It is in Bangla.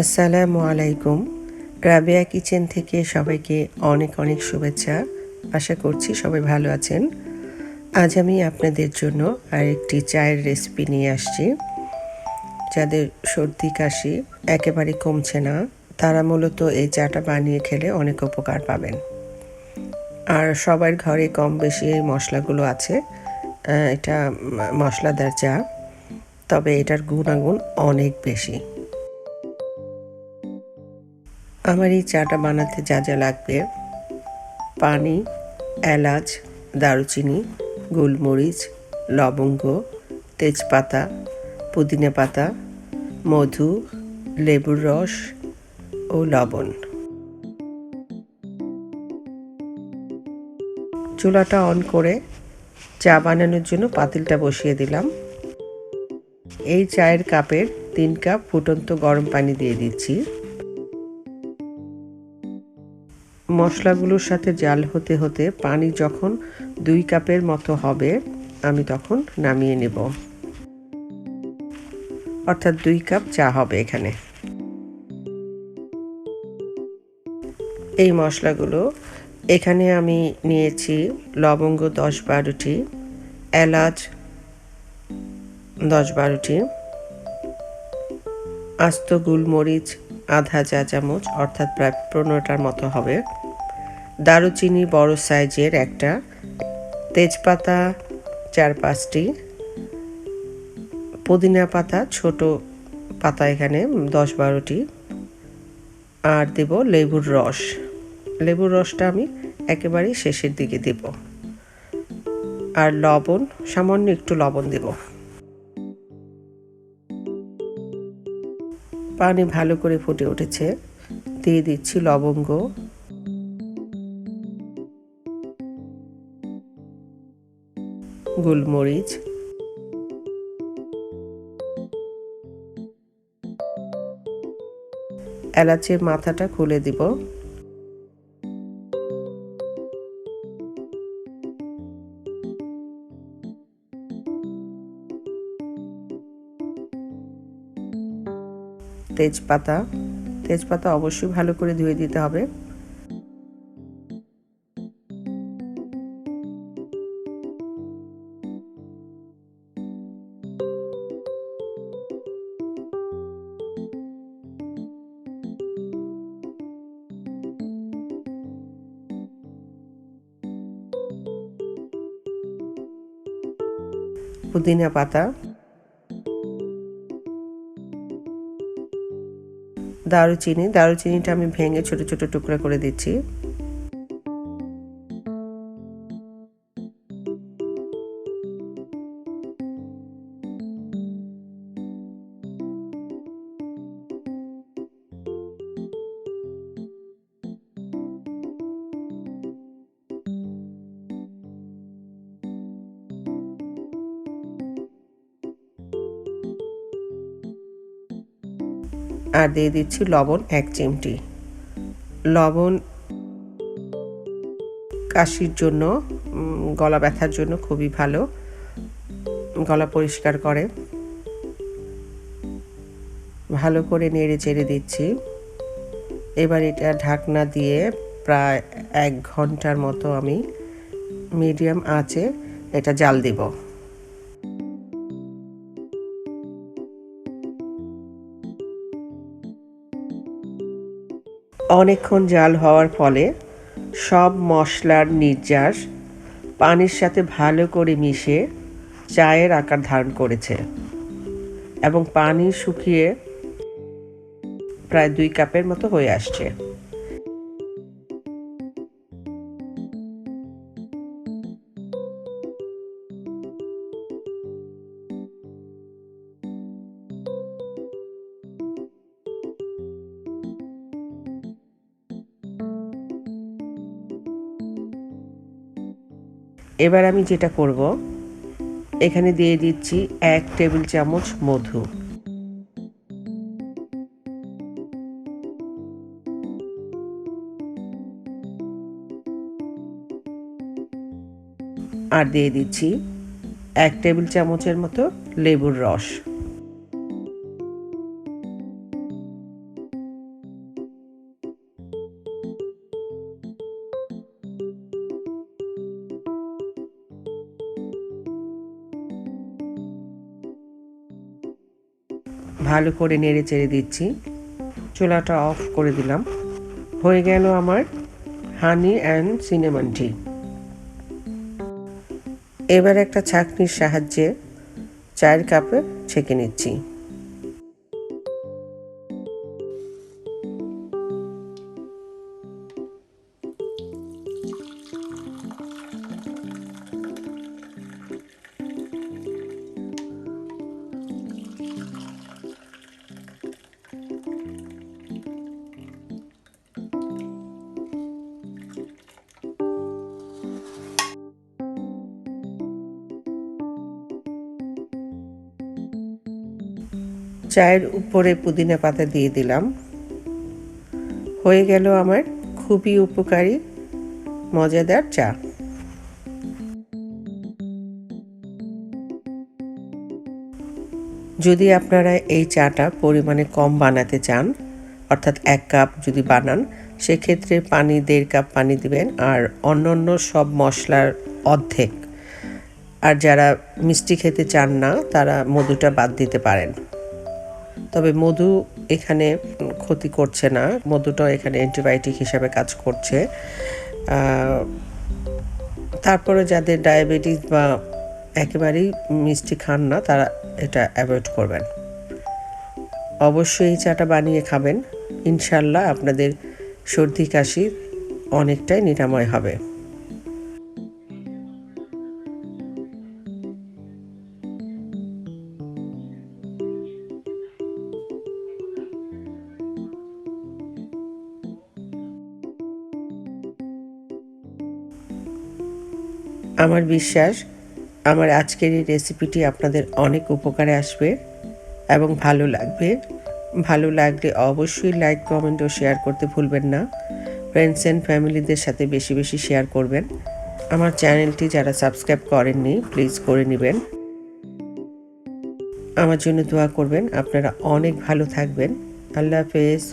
আসসালামু আলাইকুম। রাবেয়া কিচেন থেকে সবাইকে অনেক অনেক শুভেচ্ছা। আশা করছি সবাই ভালো আছেন। আজ আমি আপনাদের জন্য আরেকটি চায়ের রেসিপি নিয়ে আসছি। যাদের সর্দি কাশি একেবারে কমছে না, তারা মূলত এই চাটা বানিয়ে খেলে অনেক উপকার পাবেন। আর সবার ঘরে কম বেশি এই মশলাগুলো আছে। এটা মশলাদার চা, তবে এটার গুণাগুণ অনেক বেশি। আমার এই চাটা বানাতে যা যা লাগবে: পানি, এলাচ, দারুচিনি, গোলমরিচ, লবঙ্গ, তেজপাতা, পুদিনা পাতা, মধু, লেবুর রস ও লবণ। চুলাটা অন করে চা বানানোর জন্য পাতিলটা বসিয়ে দিলাম। এই চায়ের কাপের 3 কাপ ফুটন্ত গরম পানি দিয়ে দিচ্ছি। মশলাগুলোর সাথে জাল হতে হতে পানি যখন 2 কাপের মতো হবে, আমি তখন নামিয়ে নেব। অর্থাৎ 2 কাপ চা হবে এখানে। এই মশলাগুলো এখানে আমি নিয়েছি: লবঙ্গ 10-12টি, এলাচ 10-12টি, আস্ত গোলমরিচ আধা চা চামচ অর্থাৎ প্রায় 15টার মতো হবে, দারুচিনি বড় সাইজের একটা, তেজপাতা 4-5টি, পুদিনা পাতা ছোট পাতা এখানে 10-12টি, আর দেব লেবুর রস। লেবুর রসটা আমি একেবারেই শেষের দিকে দেব। আর লবণ, সামান্য একটু লবণ দেব। পানি ভালো করে ফুটে উঠেছে, দিয়ে দিচ্ছি লবঙ্গ, গোলমরিচ, এলাচের মাথাটা খুলে দিব, তেজপাতা অবশ্যই ভালো করে ধুয়ে দিতে হবে। পুদিনা পাতা, দারুচিনিটা আমি ভেঙে ছোট ছোট টুকরা করে দিচ্ছি। আর দিয়ে দিচ্ছি লবণ 1 চিমটি। লবণ কাশির জন্য, গলা ব্যথার জন্য খুবই ভালো, গলা পরিষ্কার করে। ভালো করে নেড়ে চেড়ে দিচ্ছি। এবার এটা ঢাকনা দিয়ে প্রায় 1 ঘন্টার মতো আমি মিডিয়াম আঁচে এটা জাল দিব। অনেকক্ষণ জাল হওয়ার ফলে সব মশলার নির্যাস পানির সাথে ভালো করে মিশে চায়ের আকার ধারণ করেছে এবং পানি শুকিয়ে প্রায় 2 কাপের মতো হয়ে আসছে। এবার আমি যেটা করব, এখানে দিয়ে দিচ্ছি 1 টেবিল চামচ মধু, আর দিয়ে দিচ্ছি 1 টেবিল চামচের মতো লেবুর রস। ভালো করে নেড়ে চেড়ে দিচ্ছি। চুলাটা অফ করে দিলাম। হয়ে গেল আমার হানি অ্যান্ড সিনেমন টি। এবার একটা ছাঁকনির সাহায্যে চায়ের কাপে ছেঁকে নিচ্ছি। চায়ের উপরে পুদিনা পাতা দিয়ে দিলাম। হয়ে গেল আমার খুবই উপকারী মজাদার চা। যদি আপনারা এই চাটা পরিমাণে কম বানাতে চান, অর্থাৎ 1 কাপ যদি বানান, সেক্ষেত্রে পানি 1.5 কাপ পানি দিবেন আর অন্যান্য সব মশলার অর্ধেক। আর যারা মিষ্টি খেতে চান না তারা মধুটা বাদ দিতে পারেন। তবে মধু এখানে ক্ষতি করছে না, মধুটা এখানে অ্যান্টিবায়োটিক হিসাবে কাজ করছে। তারপরে যাদের ডায়াবেটিস বা একেবারেই মিষ্টি খান না তারা এটা অ্যাভয়েড করবেন। অবশ্যই এই চাটা বানিয়ে খাবেন, ইনশাল্লাহ আপনাদের সর্দি কাশি অনেকটাই নিরাময় হবে। আমার বিশ্বাস আমার আজকের এই রেসিপিটি আপনাদের অনেক উপকারে আসবে এবং ভালো লাগবে। ভালো লাগলে অবশ্যই লাইক, কমেন্ট ও শেয়ার করতে ভুলবেন না। ফ্রেন্ডস অ্যান্ড ফ্যামিলিদের সাথে বেশি বেশি শেয়ার করবেন। আমার চ্যানেলটি যারা সাবস্ক্রাইব করেননি প্লিজ করে নেবেন। আমার জন্য দোয়া করবেন। আপনারা অনেক ভালো থাকবেন। আল্লাহ হাফেজ।